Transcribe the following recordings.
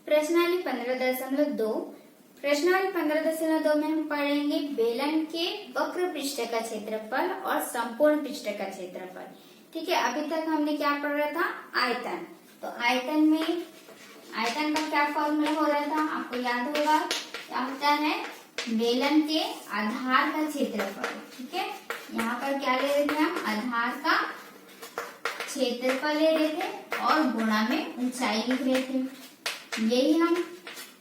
प्रश्नावली 15.2 प्रश्नावली 15.2 में हम पढ़ेंगे बेलन के वक्र पृष्ठ का क्षेत्रफल और संपूर्ण पृष्ठ का क्षेत्रफल। ठीक है, अभी तक हमने क्या पढ़ रहा था, आयतन। तो आयतन में आयतन का क्या फॉर्मूला हो रहा था, आपको याद होगा, क्या होता है, बेलन के आधार का क्षेत्रफल। ठीक है, यहाँ पर क्या ले रहे थे हम, आधार का क्षेत्रफल ले रहे थे और गुणा में ऊंचाई लिख रहे थे, यही हम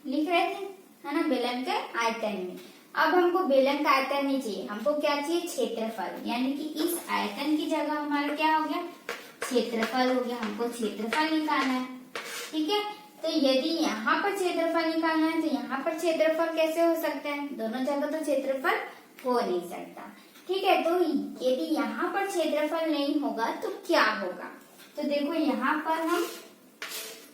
लिख रहे थे, है ना, बेलन के आयतन में। अब हमको बेलन का आयतन नहीं चाहिए, हमको क्या चाहिए, क्षेत्रफल। यानी कि इस आयतन की जगह हमारा क्या हो गया, क्षेत्रफल हो गया। हमको क्षेत्रफल निकालना है। ठीक है, तो यदि यहाँ पर क्षेत्रफल निकालना है तो यहाँ पर क्षेत्रफल कैसे हो सकता है, दोनों जगह तो क्षेत्रफल हो नहीं सकता। ठीक है, तो यदि यहाँ पर क्षेत्रफल नहीं होगा तो क्या होगा, तो देखो यहाँ पर हम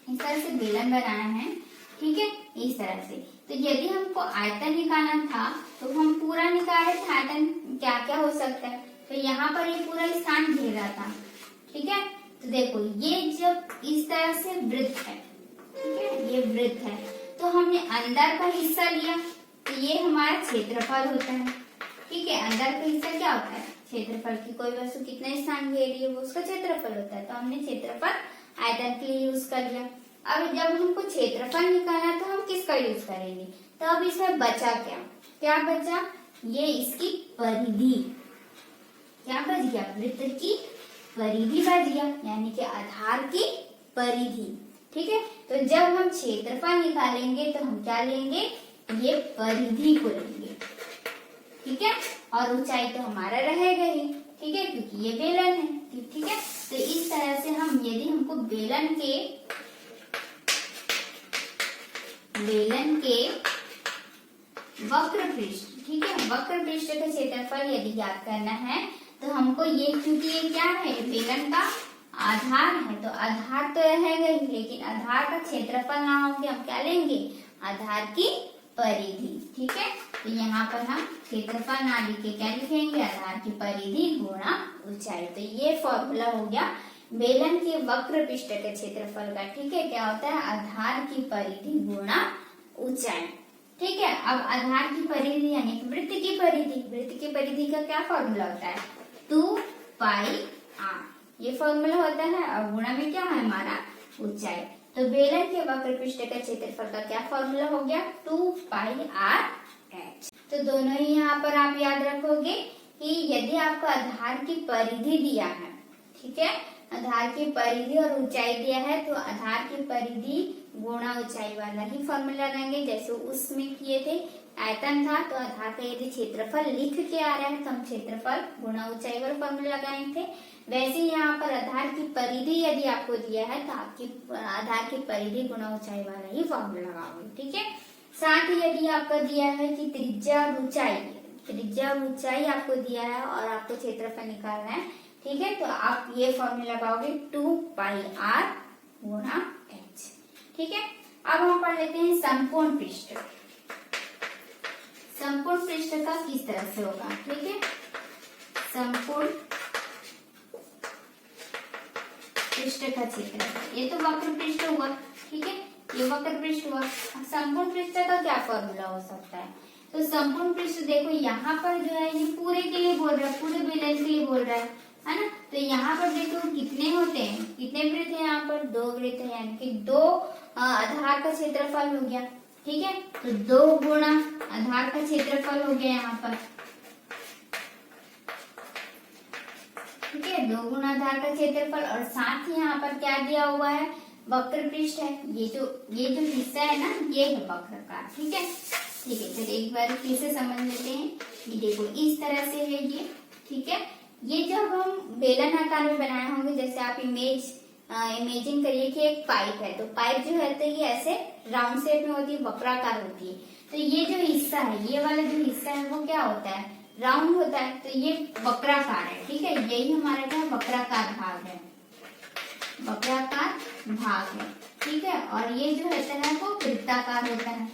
इस तरह से बेलन बनाया है। ठीक है, इस तरह से। तो यदि हमको आयतन निकालना था तो हम पूरा निकाले थे आयतन, क्या क्या हो सकता है, तो यहाँ पर ये पूरा स्थान घेरा था। ठीक है, तो देखो ये जब इस तरह से वृत्त है, ठीक है, ये वृत्त है, तो हमने अंदर का हिस्सा लिया तो ये हमारा क्षेत्रफल होता है। ठीक है, अंदर का हिस्सा क्या होता है, क्षेत्रफल की कोई वस्तु कितना स्थान घेर रही है वो उसका क्षेत्रफल होता है। तो हमने क्षेत्रफल आयतन के लिए यूज कर लिया। अब जब हमको क्षेत्रफल निकालना तो हम किसका यूज करेंगे, तो अब इसमें बचा क्या, क्या बचा, ये इसकी परिधि, क्या बच गया, वृत्त की परिधि बच गया, यानी कि आधार की परिधि। ठीक है, तो जब हम क्षेत्रफल निकालेंगे तो हम क्या लेंगे, ये परिधि को लेंगे। ठीक है, और ऊंचाई तो हमारा रहेगा ही। ठीक है, क्योंकि ये बेलन है। ठीक है, तो इस तरह से हम, यदि हमको बेलन के वक्र पृष्ठ, ठीक है, वक्र पृष्ठ का क्षेत्रफल यदि ज्ञात करना है तो हमको ये, क्योंकि ये क्या है, बेलन का आधार है, तो आधार तो रहेगा ही, लेकिन आधार का क्षेत्रफल ना होंगे, हम क्या लेंगे, आधार की परिधि। ठीक है, तो यहाँ पर हम क्षेत्रफल ना लिख के क्या लिखेंगे, आधार की परिधि गुणा ऊंचाई। तो ये फॉर्मूला हो गया बेलन के वक्र पृष्ठ के क्षेत्रफल का। ठीक है, क्या होता है, आधार की परिधि गुणा ऊंचाई। ठीक है, अब आधार की परिधि यानी कि वृत्त की परिधि, वृत्त की परिधि का क्या फॉर्मूला होता है, 2πr, ये फॉर्मूला होता है, और गुणा में क्या है हमारा, ऊंचाई। तो बेलन के वक्र पृष्ठ का क्षेत्रफल का क्या फॉर्मूला हो गया, 2πrh। तो दोनों ही यहाँ पर आप याद रखोगे कि यदि आपको आधार की परिधि दिया है, ठीक है, आधार की परिधि और ऊंचाई दिया है, तो आधार की परिधि गुणा ऊंचाई वाला ही फॉर्मूला लगाएंगे, जैसे उसमें किए थे। आयतन था तो आधार का यदि क्षेत्रफल लिख के आ रहा है तो हम क्षेत्रफल गुणा ऊंचाई वाला फॉर्मूला लगाए थे। वैसे यहाँ पर आधार की परिधि यदि आपको दिया है तो आपकी आधार की परिधि गुणा ऊंचाई वाला ही फॉर्मूला लगाओगे। ठीक है, साथ ही यदि आपको दिया है कि त्रिज्या और ऊंचाई, त्रिज्या और ऊंचाई आपको दिया है और आपको क्षेत्रफल निकालना है, ठीक है, तो आप ये फॉर्मूला लगाओगे 2πr गुणा h। ठीक है, अब हम पढ़ लेते हैं संपूर्ण पृष्ठ। संपूर्ण पृष्ठ का किस तरह से होगा, ठीक है, संपूर्ण पृष्ठ का क्षेत्रफल, ये तो वक्र पृष्ठ हुआ। ठीक है, ये वक्र पृष्ठ हुआ। संपूर्ण पृष्ठ का क्या फॉर्मूला हो सकता है, तो संपूर्ण पृष्ठ देखो यहाँ पर जो है ये पूरे के लिए बोल रहा है, पूरे बेलन के लिए बोल रहा है ना। तो यहाँ पर देखो कितने होते हैं, कितने वृत्त है, यहाँ पर 2 वृत्त है, यानी कि 2 आधार का क्षेत्रफल हो गया। ठीक है, तो 2 गुणा आधार का क्षेत्रफल हो गया यहाँ पर। ठीक है, 2 गुणा आधार का क्षेत्रफल, और साथ ही यहाँ पर क्या दिया हुआ है, वक्र पृष्ठ है। ये जो हिस्सा है ना, ये है वक्रकार। ठीक है, चलिए एक बार फिर से समझ लेते हैं। ये देखो इस तरह से है ये। ठीक है, ये जब हम बेलन आकार में बनाए होंगे, जैसे आप इमेजिन करिए कि एक पाइप है, तो पाइप जो है तो ये ऐसे राउंड शेप में होती है, वक्राकार होती है। तो ये जो हिस्सा है, ये वाला जो हिस्सा है वो क्या होता है, राउंड होता है, तो ये वक्राकार है। ठीक है, यही हमारा क्या वक्राकार भाग है, वक्राकार भाग है। ठीक है, और ये जो होता है वो वृत्ताकार होता है।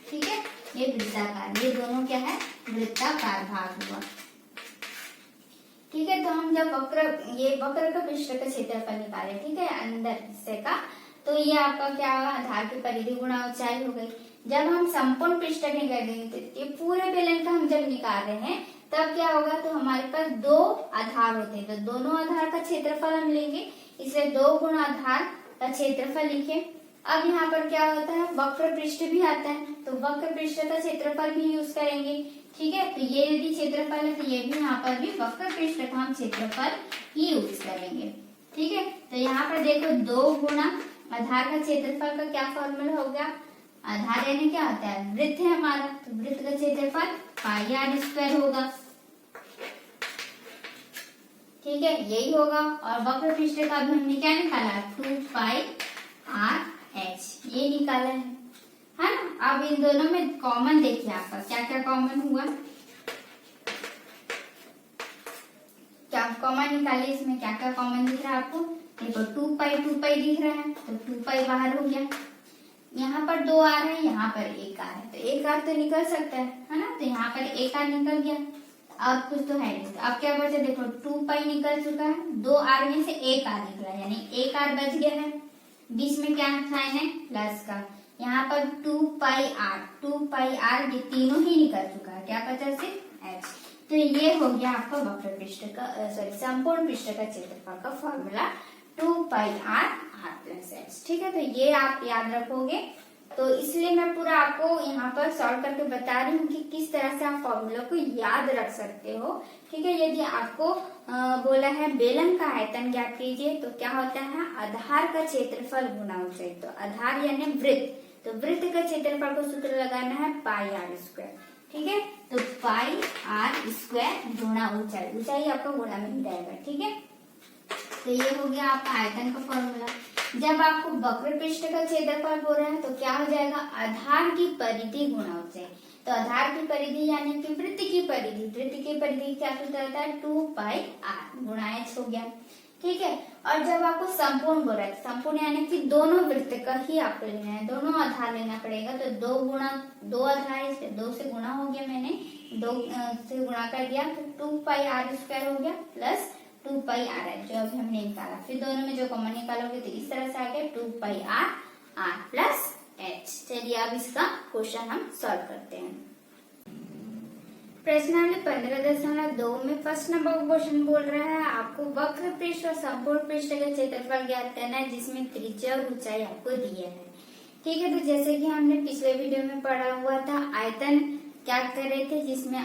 ठीक है, ये वृत्ताकार, ये दोनों क्या है, वृत्ताकार भाग हुआ। ठीक है, तो हम जब वक्र का पृष्ठ का क्षेत्रफल निकाले, ठीक है, अंदर हिस्से का, तो ये आपका क्या होगा, आधार की परिधि गुणा ऊंचाई हो गई। जब हम संपूर्ण पृष्ठ निकालेंगे तो ये पूरे बेलन का हम जब निकाल रहे हैं तब क्या होगा, तो हमारे पास दो आधार होते हैं, तो दोनों आधार का क्षेत्रफल हम लेंगे, इसलिए 2 गुणा आधार का क्षेत्रफल लिखे। अब यहाँ पर क्या होता है, वक्र पृष्ठ भी आता है, तो वक्र पृष्ठ का क्षेत्रफल भी यूज करेंगे। ठीक है, तो ये यदि क्षेत्रफल है तो ये भी यहाँ पर भी वक्र पृष्ठ का हम क्षेत्रफल ही यूज करेंगे। ठीक है, तो यहाँ पर देखो 2 गुणा आधार का क्षेत्रफल का क्या फॉर्मूला हो गया, आधार यानी क्या होता है, वृत्त है हमारा, तो वृत्त का क्षेत्रफल पाई आर स्क्वायर होगा। ठीक है, यही होगा। और वक्र पृष्ठ का भी हमने क्या निकाला, 2 पाई आर एच, ये निकाला है ना। अब इन दोनों में कॉमन देखिए आपका क्या क्या कॉमन हुआ, क्या कॉमन निकाले, इसमें क्या क्या कॉमन दिख रहा है आपको, देखो 2 पाई दिख रहा है, तो 2 पाई बाहर हो गया, यहाँ पर 2 आर है, यहाँ पर 1 आर है, तो 1 आर तो निकल सकता है ना, तो यहाँ पर 1 आर निकल गया। अब कुछ तो है नहीं, अब क्या बचा, देखो 2 पाई निकल चुका है, 2 आर में से 1 आर निकला, यानी 1 आर बच गया है, बीच में क्या साइन है, प्लस का, यहाँ पर 2 पाई आर ये तीनों ही निकल चुका है, क्या बचा सिर्फ एच। तो ये हो गया आपका वक्र पृष्ठ का संपूर्ण पृष्ठ का क्षेत्रफल का formula 2 pi r plus h. ठीक है, तो ये आप याद रखोगे, तो इसलिए मैं पूरा आपको यहाँ पर सॉल्व करके बता रही हूँ कि किस तरह से आप फॉर्मूला को याद रख सकते हो। ठीक है, यदि आपको बोला है बेलन का आयतन ज्ञात कीजिए, तो क्या होता है, आधार का क्षेत्रफल गुना ऊंचाई, तो आधार यानी वृत्त, तो वृत्त का क्षेत्रफल को सूत्र लगाना है पाई आर स्क्वायर। ठीक है, तो पाई आर स्क्वायर गुणा ऊंचाई, ऊंचाई आपका गुणा में जाएगा। ठीक है, तो ये हो गया आपका आयतन का फॉर्मूला। जब आपको वक्र पृष्ठ का क्षेत्रफल हो रहा है तो क्या हो जाएगा, आधार की परिधि गुणा ऊंचाई, तो आधार की परिधि यानी कि वृत्त की परिधि क्या सूत्र आता है, 2 पाई आर गुणा एच हो गया। ठीक है, और जब आपको संपूर्ण बोल रहा है, संपूर्ण यानी कि दोनों वृत्त का ही आपको लेना है, दोनों आधार लेना पड़ेगा, तो 2 आधार, इसलिए 2 से गुणा हो गया, मैंने 2 से गुणा कर दिया, तो 2 पाई आर स्क्वायर हो गया प्लस 2 पाई आर एच, जो अभी हमने निकाला, फिर दोनों में जो कॉमन निकालोगे तो इस तरह से आ गया 2 पाई आर प्लस एच। चलिए अब इसका क्वेश्चन हम सॉल्व करते हैं। प्रश्नावली 15.2 में फर्स्ट नंबर क्वेश्चन बोल रहा है आपको वक्र पृष्ठ और संपूर्ण पृष्ठ का क्षेत्रफल ज्ञात करना है, जिसमें त्रिज्या और ऊंचाई आपको दिया है। ठीक है, तो जैसे कि हमने पिछले वीडियो में पढ़ा हुआ था, आयतन ज्ञात कर रहे थे जिसमें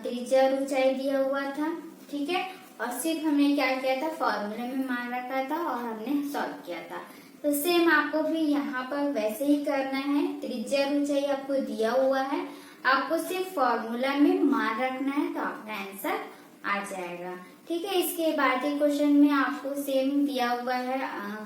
त्रिज्या और ऊंचाई दिया हुआ था। ठीक है, और सिर्फ हमने क्या किया था, फॉर्मूले में मान रखा था और हमने सॉल्व किया था। तो सेम आपको भी यहाँ पर वैसे ही करना है, त्रिज्या और ऊंचाई आपको दिया हुआ है, आपको सिर्फ फॉर्मूला में मान रखना है, तो आपका आंसर आ जाएगा। ठीक है, इसके बाद के क्वेश्चन में आपको सेम दिया हुआ है,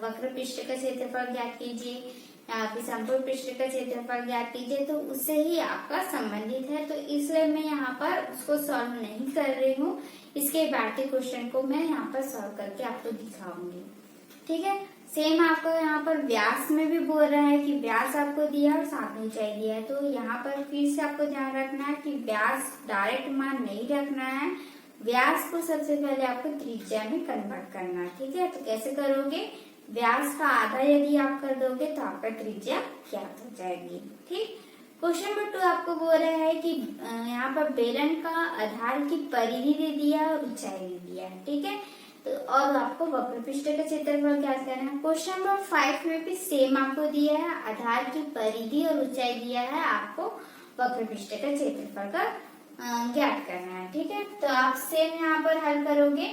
वक्र पृष्ठ का क्षेत्रफल ज्ञात कीजिए, फिर संपूर्ण पृष्ठ का क्षेत्रफल ज्ञात कीजिए, तो उससे ही आपका संबंधित है, तो इसलिए मैं यहाँ पर उसको सॉल्व नहीं कर रही हूँ। इसके बाद के क्वेश्चन को मैं यहाँ पर सॉल्व करके आपको दिखाऊंगी। ठीक है, सेम आपको यहाँ पर व्यास में भी बोल रहा है कि व्यास आपको दिया और साथ में ऊंचाई दिया है, तो यहाँ पर फिर से आपको ध्यान रखना है कि व्यास डायरेक्ट मान नहीं रखना है, व्यास को सबसे पहले आपको त्रिज्या में कन्वर्ट करना है। ठीक है, तो कैसे करोगे, व्यास का आधा यदि आप कर दोगे तो आपका त्रिज्या ज्ञात हो जाएगी। ठीक, क्वेश्चन नंबर 2 आपको बोल रहा है कि यहाँ पर बेलन का आधार की परिधि दे दिया और ऊंचाई दे दिया है। ठीक है, तो और आपको वक्र पृष्ठ का क्षेत्रफल ज्ञात करना है। क्वेश्चन नंबर 5 में भी सेम आपको दिया है, आधार की परिधि और ऊंचाई दिया है, आपको वक्र पृष्ठ का क्षेत्रफल का ज्ञात करना है। ठीक है, तो आप सेम यहाँ पर हल करोगे।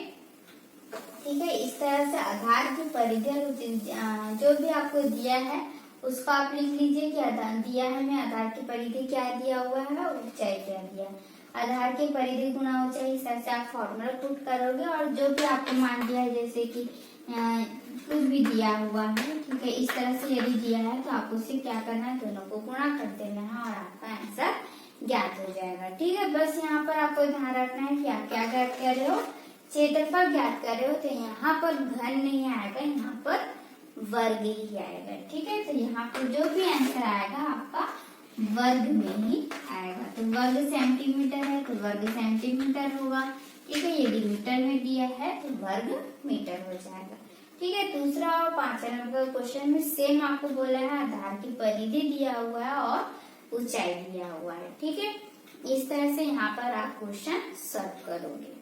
ठीक है, इस तरह से आधार की परिधि और जो भी आपको दिया है उसको आप लिख लीजिए कि आधार दिया है, मैं आधार की परिधि क्या दिया हुआ है और ऊंचाई क्या दिया है, आधार की परिधि गुणा ऊंचाई, इस तरह से आप फॉर्मूला पुट करोगे, और जो भी आपको मान दिया है, जैसे कि कुछ भी दिया हुआ है, ठीक है, इस तरह से यदि दिया है तो आपको उससे क्या करना है, दोनों को गुणा कर देना है और आपका आंसर ज्ञात हो जाएगा। ठीक है, बस यहाँ पर आपको ध्यान रखना है कि आप क्या ज्ञात कर रहे हो, क्षेत्रफल ज्ञात कर रहे हो, तो यहाँ पर घन नहीं आएगा, यहाँ पर वर्ग ही आएगा। ठीक है, तो यहाँ पर जो भी आंसर आएगा आपका वर्ग में ही आएगा, तो वर्ग सेंटीमीटर है तो वर्ग सेंटीमीटर होगा। ठीक है, यदि मीटर में दिया है तो वर्ग मीटर हो जाएगा। ठीक है। दूसरा और 5 नंबर का क्वेश्चन में सेम आपको बोला है, आधार की परिधि दिया हुआ है और ऊंचाई दिया हुआ है। ठीक है, इस तरह से यहाँ पर आप क्वेश्चन सॉल्व करोगे।